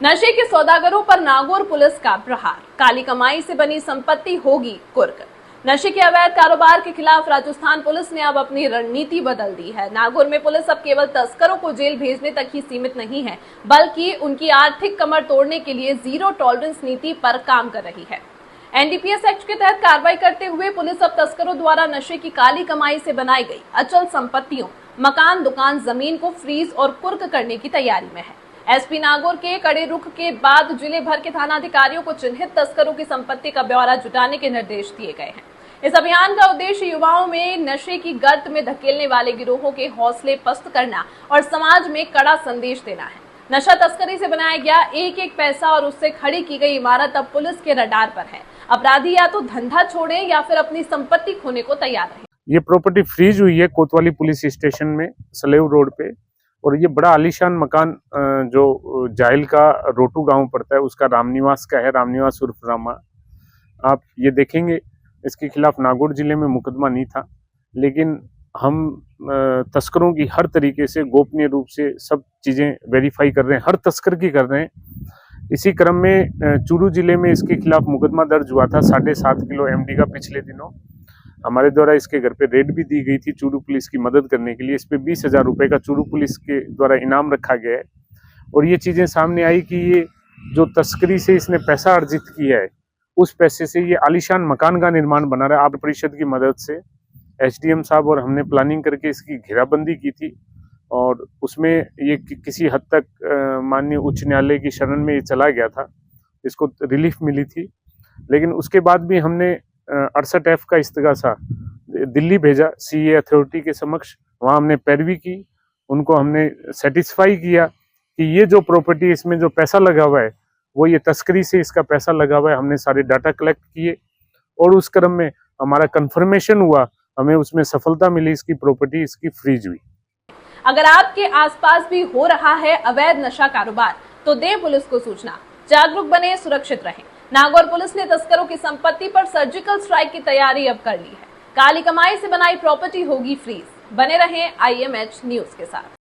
नशे के सौदागरों पर नागौर पुलिस का प्रहार। काली कमाई से बनी संपत्ति होगी कुर्क। नशे के अवैध कारोबार के खिलाफ राजस्थान पुलिस ने अब अपनी रणनीति बदल दी है। नागौर में पुलिस अब केवल तस्करों को जेल भेजने तक ही सीमित नहीं है, बल्कि उनकी आर्थिक कमर तोड़ने के लिए जीरो टॉलरेंस नीति पर काम कर रही है। एनडीपीएस एक्ट के तहत कार्रवाई करते हुए पुलिस अब तस्करों द्वारा नशे की काली कमाई से बनाई गई अचल संपत्तियों, मकान, दुकान, जमीन को फ्रीज और कुर्क करने की तैयारी में है। एसपी नागौर के कड़े रुख के बाद जिले भर के थाना अधिकारियों को चिन्हित तस्करों की संपत्ति का ब्यौरा जुटाने के निर्देश दिए गए हैं। इस अभियान का उद्देश्य युवाओं में नशे की गर्त में धकेलने वाले गिरोहों के हौसले पस्त करना और समाज में कड़ा संदेश देना है। नशा तस्करी से बनाया गया एक एक पैसा और उससे खड़ी की गई इमारत अब पुलिस के रडार पर है। अपराधी या तो धंधा छोड़े या फिर अपनी संपत्ति खोने को तैयार है। ये प्रॉपर्टी फ्रीज हुई है कोतवाली पुलिस स्टेशन में, सलेव रोड पे। और ये बड़ा आलीशान मकान जो जाइल का रोटू गांव पड़ता है, उसका रामनिवास का है, रामनिवास उर्फ रामा। आप ये देखेंगे, इसके खिलाफ नागौर जिले में मुकदमा नहीं था, लेकिन हम तस्करों की हर तरीके से गोपनीय रूप से सब चीजें वेरीफाई कर रहे हैं, हर तस्कर की कर रहे हैं। इसी क्रम में चूरू जिले में इसके खिलाफ मुकदमा दर्ज हुआ था 7.5 किलो एमडी का। पिछले दिनों हमारे द्वारा इसके घर पे रेड भी दी गई थी चूरू पुलिस की मदद करने के लिए। इस पे 20,000 रुपए का चूरू पुलिस के द्वारा इनाम रखा गया है। और ये चीजें सामने आई कि ये जो तस्करी से इसने पैसा अर्जित किया है, उस पैसे से ये आलीशान मकान का निर्माण बना रहा है। आप परिषद की मदद से एसडीएम साहब और हमने प्लानिंग करके इसकी घेराबंदी की थी, और उसमें ये किसी हद तक माननीय उच्च न्यायालय की शरण में ये चला गया था, इसको रिलीफ मिली थी। लेकिन उसके बाद भी हमने 68F का इस्तगासा दिल्ली भेजा सीए अथॉरिटी के समक्ष। वहाँ हमने पैरवी की, उनको हमने सेटिस्फाई किया कि ये जो प्रॉपर्टी, इसमें जो पैसा लगा हुआ है वो ये तस्करी से इसका पैसा लगा हुआ है। हमने सारे डाटा कलेक्ट किए और उस क्रम में हमारा कंफर्मेशन हुआ, हमें उसमें सफलता मिली, इसकी प्रॉपर्टी इसकी फ्रीज हुई। अगर आपके आसपास भी हो रहा है अवैध नशा कारोबार, तो दें पुलिस को सूचना। जागरूक बने, सुरक्षित रहें। नागौर पुलिस ने तस्करों की संपत्ति पर सर्जिकल स्ट्राइक की तैयारी अब कर ली है। काली कमाई से बनाई प्रॉपर्टी होगी फ्रीज। बने रहें IMH न्यूज के साथ।